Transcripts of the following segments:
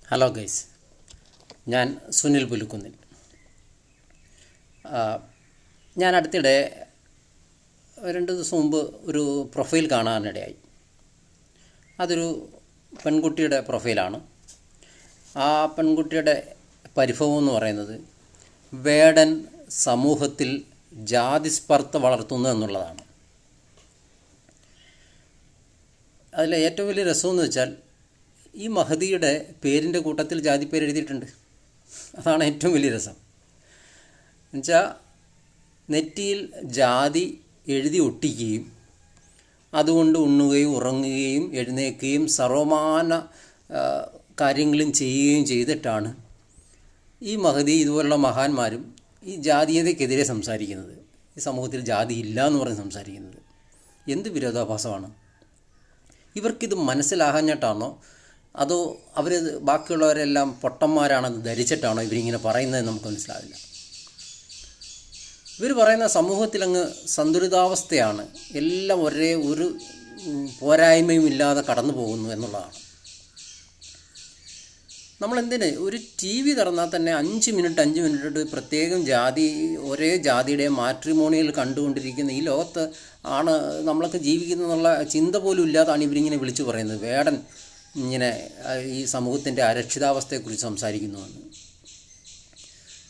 Hello guys, ഞാൻ സുനിൽ പുലുക്കുന്നിൽ. ഞാൻ അടുത്തിടെ 2 ദിവസം മുമ്പ് ഒരു പ്രൊഫൈൽ കാണാനിടയായി. അതൊരു പെൺകുട്ടിയുടെ പ്രൊഫൈലാണ്. ആ പെൺകുട്ടിയുടെ പരിഭവം എന്ന് പറയുന്നത് വേടൻ സമൂഹത്തിൽ ജാതിസ്പർദ്ധ വളർത്തുന്നു എന്നുള്ളതാണ്. അതിലെ ഏറ്റവും വലിയ രസമെന്ന് വെച്ചാൽ ഈ മഹദിയുടെ പേരിൻ്റെ കൂട്ടത്തിൽ ജാതി പേര് എഴുതിയിട്ടുണ്ട്. അതാണ് ഏറ്റവും വലിയ രസം. എന്നുവെച്ചാൽ നെറ്റിയിൽ ജാതി എഴുതി ഒട്ടിക്കുകയും അതുകൊണ്ട് ഉണ്ണുകയും ഉറങ്ങുകയും എഴുന്നേൽക്കുകയും സർവമാന കാര്യങ്ങളും ചെയ്യുകയും ചെയ്തിട്ടാണ് ഈ മഹദി ഇതുപോലുള്ള മഹാന്മാരും ഈ ജാതീയതയ്ക്കെതിരെ സംസാരിക്കുന്നത്. ഈ സമൂഹത്തിൽ ജാതി ഇല്ല എന്ന് പറഞ്ഞ് സംസാരിക്കുന്നത് എന്ത് വിരോധാഭാസമാണ്? ഇവർക്കിത് മനസ്സിലാകാഞ്ഞിട്ടാണോ അതോ അവർ ബാക്കിയുള്ളവരെല്ലാം പൊട്ടന്മാരാണെന്ന് ധരിച്ചിട്ടാണോ ഇവരിങ്ങനെ പറയുന്നത്? നമുക്ക് മനസ്സിലാവില്ല. ഇവർ പറയുന്ന സമൂഹത്തിലങ്ങ് സന്തുലിതാവസ്ഥയാണ്, എല്ലാം ഒരേ ഒരു പോരായ്മയും ഇല്ലാതെ കടന്നു പോകുന്നു എന്നുള്ളതാണ്. നമ്മളെന്തിന് ഒരു TV തുറന്നാൽ തന്നെ 5 മിനിറ്റ് പ്രത്യേകം ഒരേ ജാതിയുടെ മാട്രിമോണിയൽ കണ്ടുകൊണ്ടിരിക്കുന്ന ഈ ലോകത്ത് ആണ് നമ്മളൊക്കെ ജീവിക്കുന്നതെന്നുള്ള ചിന്ത പോലും ഇല്ലാതാണ് ഇവരിങ്ങനെ വിളിച്ചു പറയുന്നത്. വേടൻ ഇങ്ങനെ ഈ സമൂഹത്തിൻ്റെ അരക്ഷിതാവസ്ഥയെക്കുറിച്ച് സംസാരിക്കുന്നുവെന്ന്.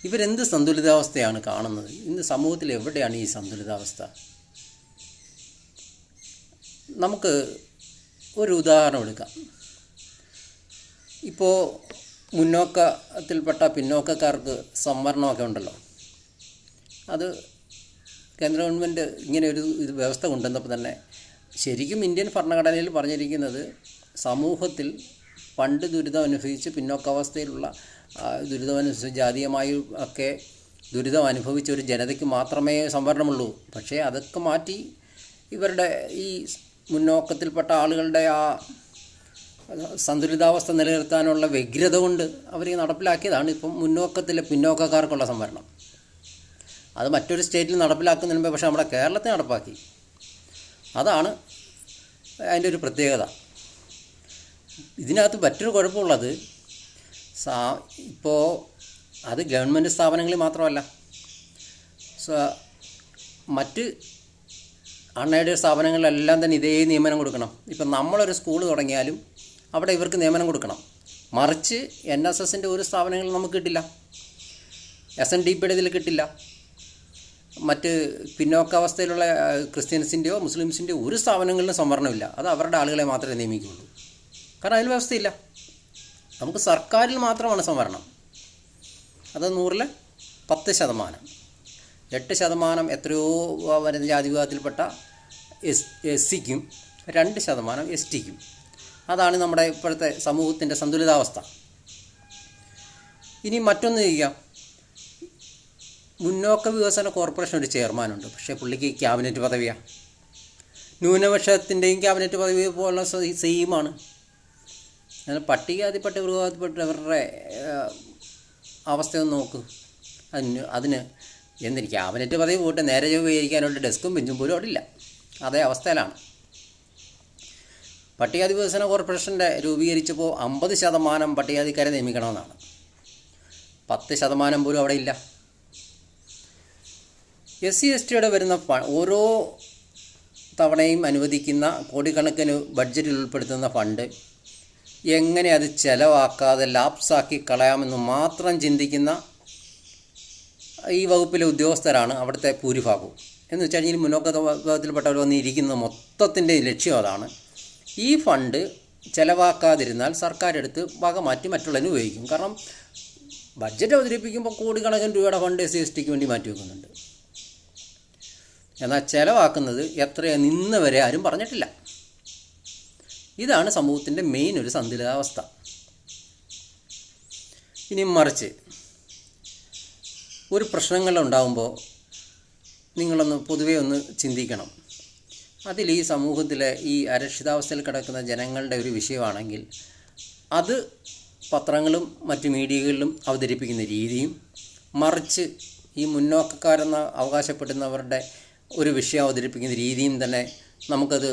ഇവരെന്ത് സന്തുലിതാവസ്ഥയാണ് കാണുന്നത്? ഇന്ന് സമൂഹത്തിൽ എവിടെയാണ് ഈ സന്തുലിതാവസ്ഥ? നമുക്ക് ഒരു ഉദാഹരണം എടുക്കാം. ഇപ്പോൾ മുന്നോക്കത്തിൽപ്പെട്ട പിന്നോക്കക്കാർക്ക് സംവരണമൊക്കെ ഉണ്ടല്ലോ. അത് കേന്ദ്ര ഗവൺമെൻറ് ഇങ്ങനെ ഒരു വ്യവസ്ഥ കൊണ്ടുവന്നപ്പോൾ തന്നെ ശരിക്കും ഇന്ത്യൻ ഭരണഘടനയിൽ പറഞ്ഞിരിക്കുന്നത് സമൂഹത്തിൽ പണ്ട് ദുരിതം അനുഭവിച്ച് പിന്നോക്കാവസ്ഥയിലുള്ള ദുരിതമനുഭവിച്ച് ജാതീയമായി ഒക്കെ ദുരിതം അനുഭവിച്ച ഒരു ജനതയ്ക്ക് മാത്രമേ സംവരണമുള്ളൂ. പക്ഷേ അതൊക്കെ മാറ്റി ഇവരുടെ ഈ മുന്നോക്കത്തിൽപ്പെട്ട ആളുകളുടെ ആ സന്തുലിതാവസ്ഥ നിലനിർത്താനുള്ള വ്യഗ്രത കൊണ്ട് അവർ നടപ്പിലാക്കിയതാണ് ഇപ്പം മുന്നോക്കത്തിലെ പിന്നോക്കക്കാർക്കുള്ള സംവരണം. അത് മറ്റൊരു സ്റ്റേറ്റിൽ നടപ്പിലാക്കുന്നതിന് മുമ്പേ പക്ഷേ നമ്മുടെ കേരളത്തിൽ നടപ്പാക്കി. അതാണ് അതിൻ്റെ ഒരു പ്രത്യേകത. ഇതിനകത്ത് മറ്റൊരു കുഴപ്പമുള്ളത്, ഇപ്പോൾ അത് ഗവൺമെൻറ് സ്ഥാപനങ്ങളിൽ മാത്രമല്ല, മറ്റ് അൺഎയ്ഡഡ് സ്ഥാപനങ്ങളിലെല്ലാം തന്നെ ഇതേ നിയമനം കൊടുക്കണം. ഇപ്പം നമ്മളൊരു സ്കൂൾ തുടങ്ങിയാലും അവിടെ ഇവർക്ക് നിയമനം കൊടുക്കണം. മറിച്ച് NSSൻ്റെ ഒരു സ്ഥാപനങ്ങളിൽ നമുക്ക് കിട്ടില്ല, SNDPയുടെ ഇതിൽ കിട്ടില്ല. മറ്റ് പിന്നോക്കാവസ്ഥയിലുള്ള ക്രിസ്ത്യൻസിൻ്റെയോ മുസ്ലിംസിൻ്റെയോ ഒരു സ്ഥാപനങ്ങളിലും സംവരണമില്ല. അത് അവരുടെ ആളുകളെ മാത്രമേ നിയമിക്കുകയുള്ളൂ. കാരണം അതിൽ വ്യവസ്ഥയില്ല. നമുക്ക് സർക്കാരിൽ മാത്രമാണ് സംവരണം. അത് 100-ൽ 10%, 8% എത്രയോ വരുന്ന ജാതി വിഭാഗത്തിൽപ്പെട്ട SCക്കും 2% STക്കും. അതാണ് നമ്മുടെ ഇപ്പോഴത്തെ സമൂഹത്തിൻ്റെ സന്തുലിതാവസ്ഥ. ഇനി മറ്റൊന്ന് ചെയ്യാം. മുന്നോക്ക വികസന കോർപ്പറേഷൻ ഒരു ചെയർമാനുണ്ട്. പക്ഷേ പുള്ളിക്ക് ക്യാബിനറ്റ് പദവിയാണ്. ന്യൂനപക്ഷത്തിൻ്റെയും ക്യാബിനറ്റ് പദവി പോലുള്ള സെയിമാണ്. എന്നാൽ പട്ടികജാതിപ്പെട്ട വിഭാഗത്തിൽപ്പെട്ടവരുടെ അവസ്ഥയൊന്ന് നോക്ക്. അതിന് എന്തിന് ക്യാബിനറ്റ് പദവി പോയിട്ട് നേരെ ഉപയോഗിക്കാനുള്ള ഡെസ്കും ബെഞ്ചും പോലും അവിടെ ഇല്ല. അതേ അവസ്ഥയിലാണ്. പട്ടികജാതി വികസന കോർപ്പറേഷൻ്റെ രൂപീകരിച്ചപ്പോൾ 50% പട്ടികജാതിക്കാരെ നിയമിക്കണമെന്നാണ്. 10% പോലും അവിടെ ഇല്ല. SC/STയുടെ വരുന്ന ഓരോ തവണയും അനുവദിക്കുന്ന കോടിക്കണക്കിന് ബഡ്ജറ്റിൽ ഉൾപ്പെടുത്തുന്ന ഫണ്ട് എങ്ങനെ അത് ചിലവാക്കാതെ ലാപ്സാക്കി കളയാമെന്ന് മാത്രം ചിന്തിക്കുന്ന ഈ വകുപ്പിലെ ഉദ്യോഗസ്ഥരാണ് അവിടുത്തെ ഭൂരിഭാഗവും. എന്ന് വെച്ച് കഴിഞ്ഞാൽ മുന്നോക്ക വിഭാഗത്തിൽപ്പെട്ടവർ വന്നിരിക്കുന്ന മൊത്തത്തിൻ്റെ ലക്ഷ്യം അതാണ്. ഈ ഫണ്ട് ചിലവാക്കാതിരുന്നാൽ സർക്കാർ എടുത്ത് വക മാറ്റി മറ്റുള്ളതിന് ഉപയോഗിക്കും. കാരണം ബഡ്ജറ്റ് അവതരിപ്പിക്കുമ്പോൾ കോടിക്കണക്കിന് രൂപയുടെ ഫണ്ട് SC/STക്ക് വേണ്ടി മാറ്റി വെക്കുന്നുണ്ട്. എന്നാൽ ചിലവാക്കുന്നത് എത്രയാണ് നിന്നവരെ ആരും പറഞ്ഞിട്ടില്ല. ഇതാണ് സമൂഹത്തിൻ്റെ മെയിൻ ഒരു സന്തുലിതാവസ്ഥ. ഇനി മറിച്ച് ഒരു പ്രശ്നങ്ങളുണ്ടാകുമ്പോൾ നിങ്ങളൊന്ന് പൊതുവേ ഒന്ന് ചിന്തിക്കണം. അതിൽ ഈ സമൂഹത്തിലെ ഈ അരക്ഷിതാവസ്ഥയിൽ കിടക്കുന്ന ജനങ്ങളുടെ ഒരു വിഷയമാണെങ്കിൽ അത് പത്രങ്ങളും മറ്റ് മീഡിയകളിലും അവതരിപ്പിക്കുന്ന രീതിയും, മറിച്ച് ഈ മുന്നോക്കക്കാരെന്ന് അവകാശപ്പെടുന്നവരുടെ ഒരു വിഷയം അവതരിപ്പിക്കുന്ന രീതിയും തന്നെ നമുക്കത്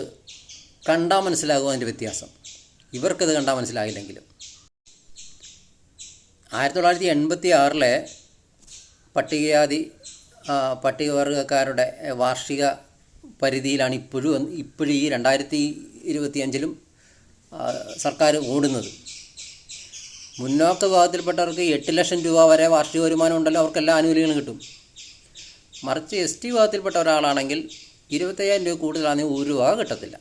കണ്ടാൽ മനസ്സിലാകും അതിൻ്റെ വ്യത്യാസം. ഇവർക്കത് കണ്ടാൽ മനസ്സിലായില്ലെങ്കിലും 1986 പട്ടികജാതി പട്ടികവർഗക്കാരുടെ വാർഷിക പരിധിയിലാണ് ഇപ്പോഴും ഈ 2025 സർക്കാർ ഓടുന്നത്. മുന്നോക്ക വിഭാഗത്തിൽപ്പെട്ടവർക്ക് 8 ലക്ഷം രൂപ വരെ വാർഷിക വരുമാനം ഉണ്ടല്ലോ, അവർക്കെല്ലാം ആനുകൂല്യങ്ങളും കിട്ടും. മറിച്ച് ST വിഭാഗത്തിൽപ്പെട്ട ഒരാളാണെങ്കിൽ 25,000 രൂപ കൂടുതലാണെങ്കിൽ 1 രൂപ കിട്ടത്തില്ല.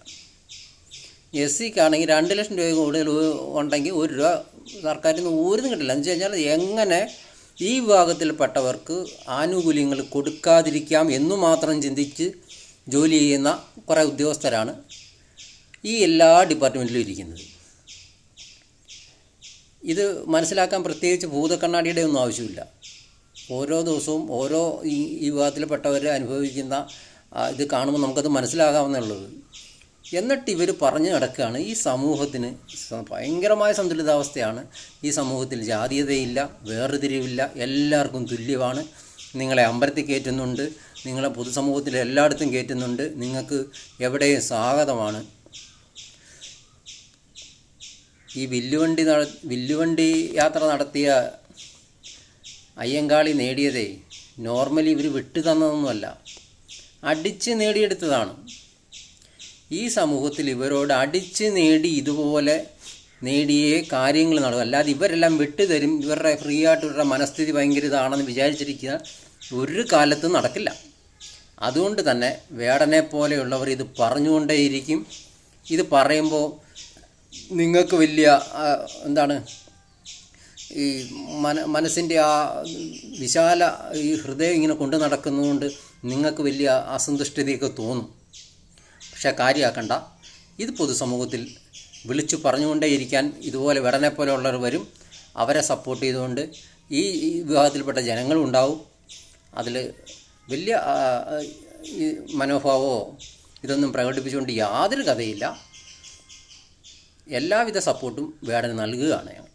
SCക്കാണെങ്കിൽ 2 ലക്ഷം രൂപ കൂടുതൽ ഉണ്ടെങ്കിൽ 1 രൂപ സർക്കാരിൽ നിന്ന് ഊരിന്ന് കിട്ടില്ല. എന്ന് വെച്ച് കഴിഞ്ഞാൽ എങ്ങനെ ഈ വിഭാഗത്തിൽപ്പെട്ടവർക്ക് ആനുകൂല്യങ്ങൾ കൊടുക്കാതിരിക്കാം എന്നു മാത്രം ചിന്തിച്ച് ജോലി ചെയ്യുന്ന കുറേ ഉദ്യോഗസ്ഥരാണ് ഈ എല്ലാ ഡിപ്പാർട്ട്മെൻറ്റിലും ഇരിക്കുന്നത്. ഇത് മനസ്സിലാക്കാൻ പ്രത്യേകിച്ച് ഭൂതക്കണ്ണാടിയുടെ ഒന്നും ആവശ്യമില്ല. ഓരോ ദിവസവും ഓരോ ഈ വിഭാഗത്തിൽപ്പെട്ടവർ അനുഭവിക്കുന്ന ഇത് കാണുമ്പോൾ നമുക്കത് മനസ്സിലാകാവുന്നുള്ളത്. എന്നിട്ട് ഇവർ പറഞ്ഞു നടക്കുകയാണ് ഈ സമൂഹത്തിന് ഭയങ്കരമായ സന്തുലിതാവസ്ഥയാണ്, ഈ സമൂഹത്തിൽ ജാതീയതയില്ല, വേർതിരിവില്ല, എല്ലാവർക്കും തുല്യമാണ്, നിങ്ങളെ അമ്പലത്തിൽ കയറ്റുന്നുണ്ട്, നിങ്ങളെ പൊതുസമൂഹത്തിൽ എല്ലായിടത്തും കയറ്റുന്നുണ്ട്, നിങ്ങൾക്ക് എവിടെയും സ്വാഗതമാണ്. ഈ വില്ലുവണ്ടി യാത്ര നടത്തിയ അയ്യങ്കാളി നേടിയതേ നോർമലി ഇവർ വിട്ടു തന്നതൊന്നുമല്ല, അടിച്ച് നേടിയെടുത്തതാണ്. ഈ സമൂഹത്തിൽ ഇവരോട് അടിച്ച് നേടി ഇതുപോലെ നേടിയേ കാര്യങ്ങൾ നടക്കും. അല്ലാതെ ഇവരെല്ലാം വിട്ടുതരും, ഇവരുടെ ഫ്രീ ആയിട്ട് ഇവരുടെ മനസ്ഥിതി ഭയങ്കര ഇതാണെന്ന് വിചാരിച്ചിരിക്കുക ഒരു കാലത്തും നടക്കില്ല. അതുകൊണ്ട് തന്നെ വേടനെ പോലെയുള്ളവർ ഇത് പറഞ്ഞുകൊണ്ടേയിരിക്കും. ഇത് പറയുമ്പോൾ നിങ്ങൾക്ക് വലിയ ഈ മനസ്സിൻ്റെ ആ വിശാല ഈ ഹൃദയം ഇങ്ങനെ കൊണ്ടു നടക്കുന്നതുകൊണ്ട് നിങ്ങൾക്ക് വലിയ അസന്തുഷ്ടതയൊക്കെ തോന്നും. പക്ഷേ കാര്യമാക്കണ്ട, ഇത് പൊതുസമൂഹത്തിൽ വിളിച്ചു പറഞ്ഞുകൊണ്ടേയിരിക്കാൻ ഇതുപോലെ വേടനെ പോലെയുള്ളവർ വരും. അവരെ സപ്പോർട്ട് ചെയ്തുകൊണ്ട് ഈ വിഭാഗത്തിൽപ്പെട്ട ജനങ്ങളും ഉണ്ടാവും. അതിൽ വലിയ ഈ മനോഭാവമോ ഇതൊന്നും പ്രകടിപ്പിച്ചുകൊണ്ട് യാതൊരു കഥയില്ല. എല്ലാവിധ സപ്പോർട്ടും വേടന് നൽകുകയാണ് ഞങ്ങൾ.